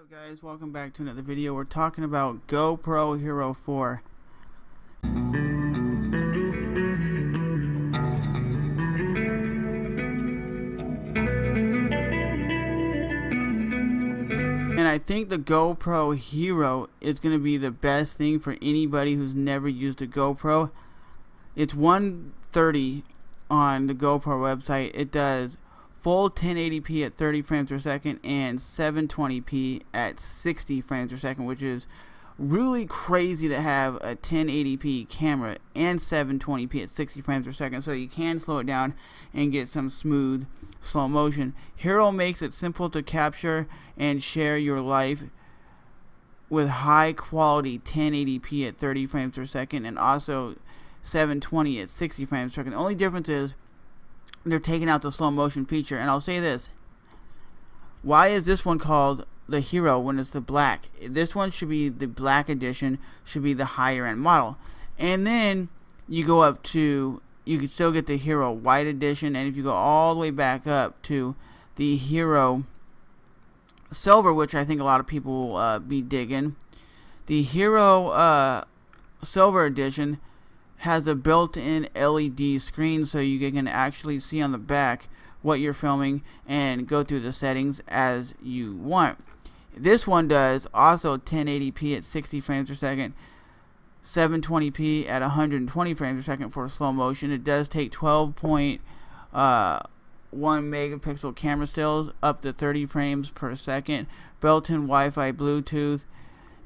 What's up guys, welcome back to another video. We're talking about GoPro Hero 4. And I think the GoPro Hero is going to be the best thing for anybody who's never used a GoPro. It's $130 on the GoPro website. It does full 1080p at 30 frames per second and 720p at 60 frames per second, which is really crazy to have a 1080p camera and 720p at 60 frames per second, so you can slow it down and get some smooth slow motion. Hero makes it simple to capture and share your life with high quality 1080p at 30 frames per second and also 720 at 60 frames per second. The only difference is they're taking out the slow motion feature. And I'll say this, why is this one called the Hero when it's the black? This one should be the black edition, should be the higher end model. And then you go up to, you can still get the Hero white edition, and if you go all the way back up to the Hero silver, which I think a lot of people will be digging, the Hero silver edition has a built-in LED screen, so you can actually see on the back what you're filming and go through the settings as you want. This one does also 1080p at 60 frames per second, 720p at 120 frames per second for slow motion. It does take 12.1 megapixel camera stills up to 30 frames per second, built-in Wi-Fi, Bluetooth,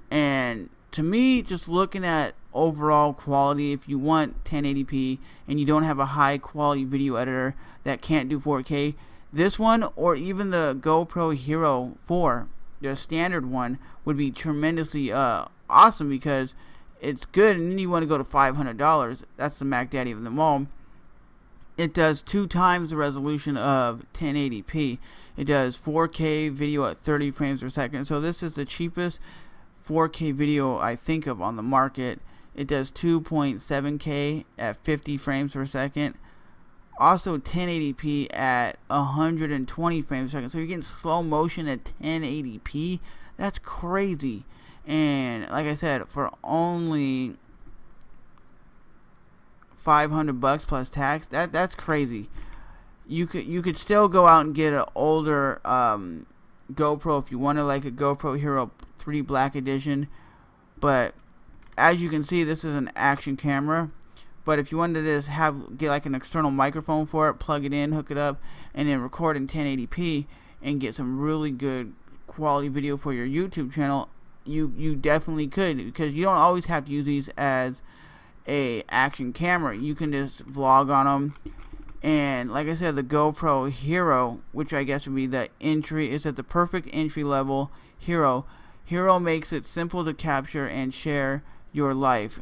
and to me, just looking at overall quality, if you want 1080p and you don't have a high quality video editor that can't do 4K, this one or even the GoPro Hero 4, the standard one, would be tremendously awesome because it's good. And then you want to go to $500, that's the Mac Daddy of them all. It does 2 times the resolution of 1080p. It does 4K video at 30 frames per second, so this is the cheapest 4K video I think of on the market. It does 2.7K at 50 frames per second, also 1080p at 120 frames per second, so you're getting slow motion at 1080p. That's crazy. And like I said, for only $500 plus tax, that's crazy. You could still go out and get an older GoPro if you wanted, like a GoPro Hero 3 Black Edition, but as you can see, this is an action camera. But if you wanted to get like an external microphone for it, plug it in, hook it up, and then record in 1080p and get some really good quality video for your YouTube channel, you definitely could, because you don't always have to use these as a action camera. You can just vlog on them. And like I said, the GoPro Hero, which I guess would be the entry, is at the perfect entry level Hero. Hero makes it simple to capture and share your life.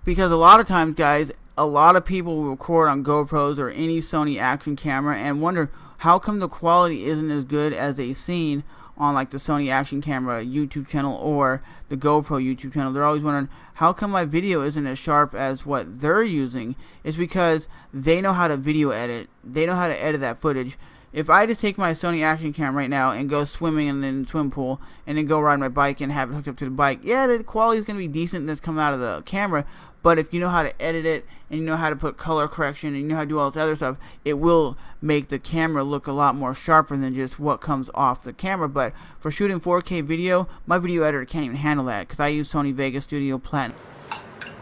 Because a lot of times, guys, a lot of people will record on GoPros or any Sony action camera and wonder how come the quality isn't as good as they seen on like the Sony action camera YouTube channel or the GoPro YouTube channel. They're always wondering, how come my video isn't as sharp as what they're using? It's because they know how to video edit. They know how to edit that footage. If I just take my Sony action cam right now and go swimming in the swim pool and then go ride my bike and have it hooked up to the bike, yeah, the quality is going to be decent that's coming out of the camera. But if you know how to edit it and you know how to put color correction and you know how to do all this other stuff, it will make the camera look a lot more sharper than just what comes off the camera. But for shooting 4K video, my video editor can't even handle that because I use Sony Vegas Studio Platinum.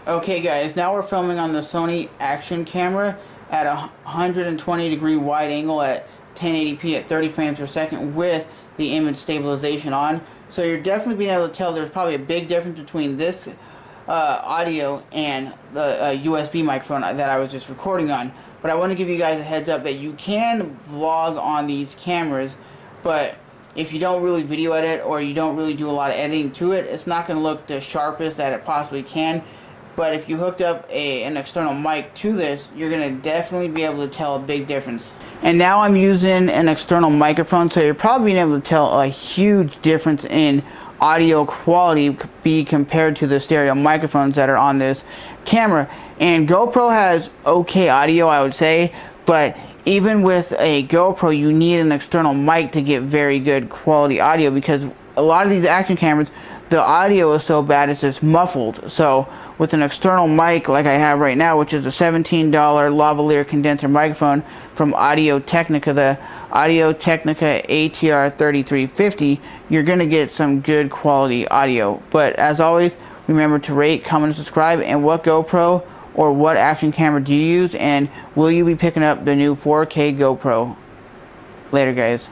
Okay guys, now we're filming on the Sony action camera at a 120 degree wide angle at 1080p at 30 frames per second with the image stabilization on. So you're definitely being able to tell there's probably a big difference between this audio and the USB microphone that I was just recording on. But I want to give you guys a heads up that you can vlog on these cameras, but if you don't really video edit or you don't really do a lot of editing to it, it's not going to look the sharpest that it possibly can. But if you hooked up an external mic to this, you're going to definitely be able to tell a big difference. And now I'm using an external microphone, so you're probably being able to tell a huge difference in audio quality be compared to the stereo microphones that are on this camera. And GoPro has okay audio, I would say, But even with a GoPro, you need an external mic to get very good quality audio, because a lot of these action cameras, the audio is so bad it's just muffled. So with an external mic like I have right now, which is a $17 lavalier condenser microphone from Audio Technica, the Audio Technica ATR 3350, you're going to get some good quality audio. But as always, remember to rate, comment, and subscribe. And what GoPro or what action camera do you use, and will you be picking up the new 4K GoPro? Later, guys.